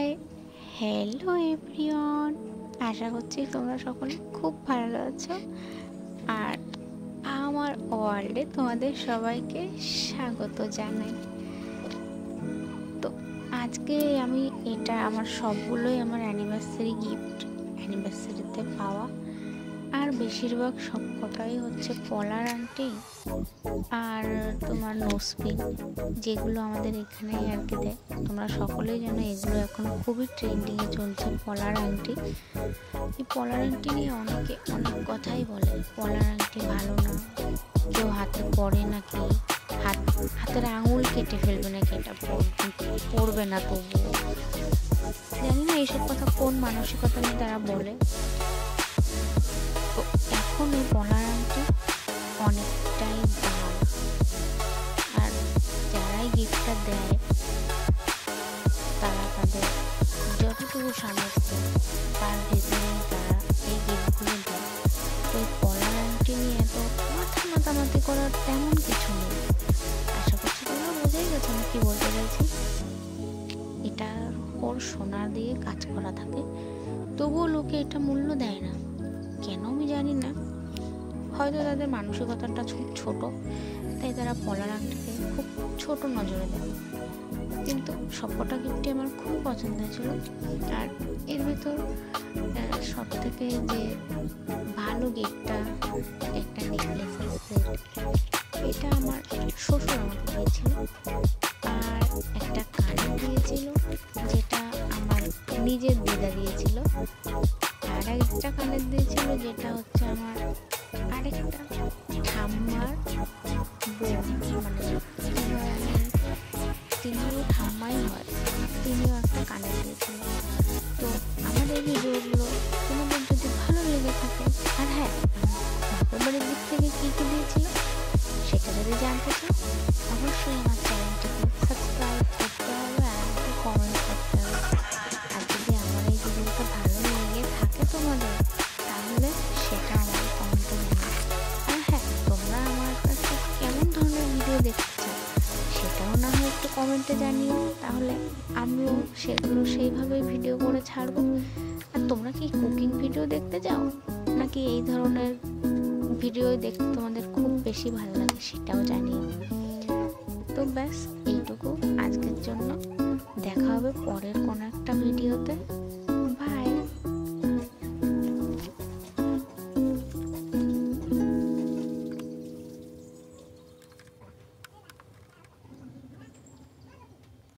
High, hello everyone. আশা করছি তোমরা সকলে খুব ভালো আছো আর আমার ওয়ার্ল্ডে তোমাদের সবাইকে স্বাগত জানাই। তো আজকে আমি এটা আমার সবগুলোই আমার অ্যানিভার্সারি গিফট, অ্যানিভার্সারিতে পাওয়া। আর বেশিরভাগ সবকটাই হচ্ছে পলার আংটি আর তোমার নোসপিন, যেগুলো আমাদের এখানে আর কি দেয়। তোমরা সকলেই জানো এগুলো এখন খুবই ট্রেন্ডিংয়ে চলছে পলার আংটি। এই পলার আংটি নিয়ে অনেকে অনেক কথাই বলে, পলার আংটি ভালো না, কেউ হাতে পরে নাকি, হাতের আঙুল কেটে ফেলবে নাকি, এটা পড়বে না। তবুও জানি না এইসব কথা কোন মানসিকতা নিয়ে তারা বলে। তো এখন এই পলার আংটি অনেকটাই দাম, আর যারাই গিফটটা দেয় তারা তাদের যতটুকু সামর্থ্য তার ভেতরে তারা এই গিফটগুলো দেয়। তো এই পলার আংটি নিয়ে এত মাতামাতি করার তেমন কিছু নেই। আশা করছি তোমরা বোঝাই গেছো আমি কি বলতে চাইছি। এটার ওর সোনা দিয়ে কাজ করা থাকে, তবুও লোকে এটা মূল্য দেয় না কেন আমি জানি না। হয়তো তাদের মানসিকতাটা খুব ছোট, তাই তারা পলার আংটিকে খুব ছোট নজরে দেয়। কিন্তু সবকটা গিফটই আমার খুব পছন্দ ছিল। আর এর ভিতর সব থেকে যে ভালো গিফটটা একটা নেকলেসের সেট, এটা আমার শ্বশুর আমাকে দিয়েছিল। আর একটা কানের দিয়েছিল, যেটা আমার নিজের দিদা দিয়েছিল। আর একটা কানের দিয়েছিল, যেটা হচ্ছে আমার আরেকটা ঠাম্মার বোন, মানে তিনিও ঠাম্মাই হয়, তিনিও একটা কানের দিয়েছিল। তো আমার এই ভিডিওগুলো তোমাদের যদি ভালো লেগে থাকে, আর হ্যাঁ বাপের বাড়ির দিক থেকে কী কী দিয়েছিল সেটা যদি জানতে চাও, অবশ্যই আমার চ্যানেলটাকে সাবস্ক্রাইব করতে হবে আর আমাকে কমেন্ট করতে হবে। আর যদি আমার এই ভিডিওটা ভালো লেগে থাকে তোমাদের, তাহলে সেটা আমার কমেন্টে জানাবে। আর হ্যাঁ, তোমরা আমার কাছে কেমন ধরনের ভিডিও দেখতে চাও সেটাও না হয় একটু কমেন্টে জানিও, তাহলে আমিও সেগুলো সেইভাবেই ভিডিও করে ছাড়বো। আর তোমরা কি কুকিং ভিডিও দেখতে চাও, নাকি এই ধরনের ভিডিও দেখতে তোমাদের খুব বেশি ভালো লাগে সেটাও জানিও। তো ব্যাস এইটুকু আজকের জন্য, দেখা হবে পরের কোনো একটা ভিডিওতে।